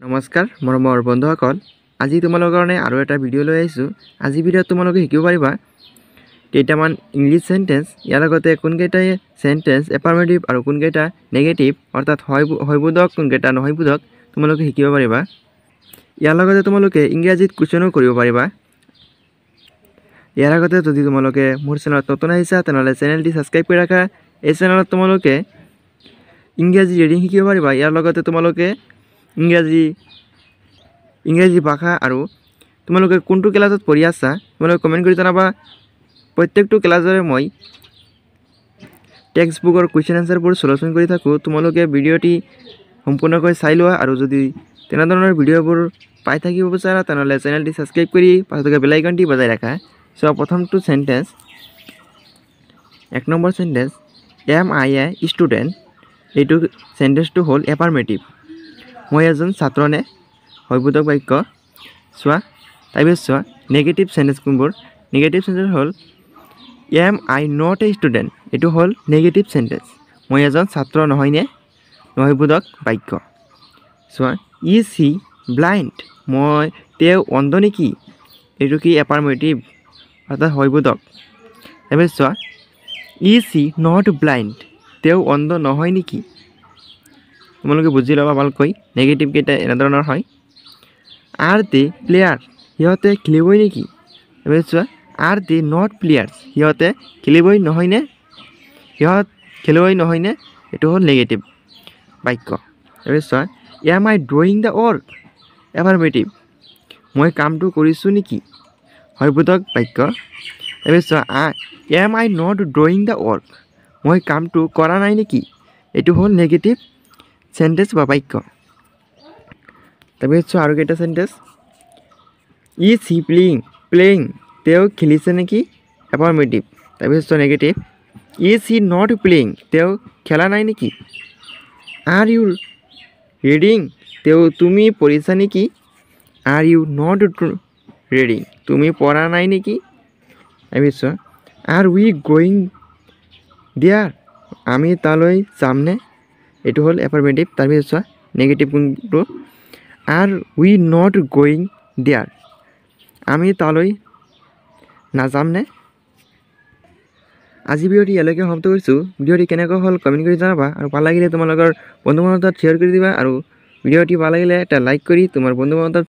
নমস্কাৰ মৰমৰ বন্ধুসকল, আজি তোমালোকৰ কাৰণে আৰু এটা ভিডিঅ' লৈ আহিছোঁ। আজি ভিডিঅ'ত তোমালোকে শিকিব পাৰিবা কেইটামান ইংলিছ সেন্টেন্স, ইয়াৰ লগতে কোনকেইটাই সেন্টেন্স এফাৰ্মেটিভ আৰু কোনকেইটা নেগেটিভ, অৰ্থাৎ হয়বোধক কোনকেইটা নহয়বোধক তোমালোকে শিকিব পাৰিবা। ইয়াৰ লগতে তোমালোকে ইংৰাজীত কুৱেশ্যনো কৰিব পাৰিবা। ইয়াৰ আগতে যদি তোমালোকে মোৰ চেনেলত নতুন আহিছা তেনেহ'লে চেনেলটি ছাবস্ক্ৰাইব কৰি ৰাখা। এই চেনেলত তোমালোকে ইংৰাজী ৰিডিং শিকিব পাৰিবা। ইয়াৰ লগতে তোমালোকে ইংৰাজী ভাষা আৰু তোমালোকে কোনটো ক্লাছত পঢ়ি আছা তোমালোকে কমেণ্ট কৰি জনাবা। প্ৰত্যেকটো ক্লাছৰে মই টেক্সট বুকৰ কুৱেশ্যন এনচাৰবোৰ চলুশ্যন কৰি থাকোঁ। তোমালোকে ভিডিঅ'টি সম্পূৰ্ণকৈ চাই লোৱা আৰু যদি তেনেধৰণৰ ভিডিঅ'বোৰ পাই থাকিব বিচাৰা তেনেহ'লে চেনেলটি ছাবস্ক্ৰাইব কৰি পাছত বেল আইকনটি বজাই ৰাখা। চ' প্ৰথমটো সেন্টেন্স, 1 নম্বৰ sentence, am I a student. এইটো সেন্টেন্সটো হ'ল এফাৰ্মেটিভ। মই এজন ছাত্ৰনে হয়বোধক বাক্য। চোৱা তাৰপিছত চোৱা নেগেটিভ সেন্টেন্স কোনবোৰ। নেগেটিভ সেন্টেন্স হ'ল am I not a student. এইটো হ'ল নেগেটিভ সেন্টেন্স। মই এজন ছাত্ৰ নহয়নে নহয়বোধক বাক্য। চোৱা ইজ হি ব্লাইণ্ড। তেওঁ অন্ধ নেকি। এইটো কি এফাৰ্মেটিভ অৰ্থাৎ হয়বোধক। তাৰপিছত চোৱা ইজ হি নট ব্লাইণ্ড। তেওঁ অন্ধ নহয় নেকি। তোমালোকে বুজি ল'বা ভালকৈ। নেগেটিভ কেইটা এনেধৰণৰ হয়। আৰ দে প্লেয়াৰ। সিহঁতে খেলিবই নেকি। তাৰপিছত চোৱা আৰ দে নট প্লেয়াৰ্ছ। সিহঁতে খেলিবই নহয়নে। সিহঁত খেলিবই নহয়নে, এইটো হ'ল নেগেটিভ বাক্য। তাৰপিছত চোৱা am I doing the work. Affirmative. মই কামটো কৰিছোঁ নেকি, হয়বোধক বাক্য। তাৰপিছত চোৱা am I not doing the work. মই কামটো কৰা নাই নেকি, এইটো হ'ল নেগেটিভ সেন্টেন্স বা বাক্য। তাৰপিছত চোৱা আৰু কেইটা সেন্টেন্স, ইজ হি প্লেয়িং। তেওঁ খেলিছে নেকি, এফাৰ্মেটিভ। তাৰপিছত চোৱা negative, is he not playing. তেওঁ খেলা নাই নেকি। Are you reading. তুমি পঢ়িছা নেকি। Are you not reading. তুমি পঢ়া নাই নেকি। তাৰপিছত চোৱা আৰ উই গ'য়িং দেয়াৰ। আমি তালৈ যামনে, এইটো হ'ল এফাৰ্মেটিভ। তাৰপিছত চোৱা নেগেটিভ কোনটো, are we not going there. আমি তালৈ নাযামনে। আজি ভিডিঅ'টি ইয়ালৈকে সমাপ্ত কৰিছোঁ। ভিডিঅ'টি কেনেকুৱা হ'ল কমেণ্ট কৰি জনাবা আৰু ভাল লাগিলে তোমালোকৰ বন্ধু বান্ধৱৰ শ্বেয়াৰ কৰি দিবা আৰু ভিডিঅ'টি ভাল লাগিলে এটা লাইক কৰি তোমাৰ বন্ধু বান্ধৱৰ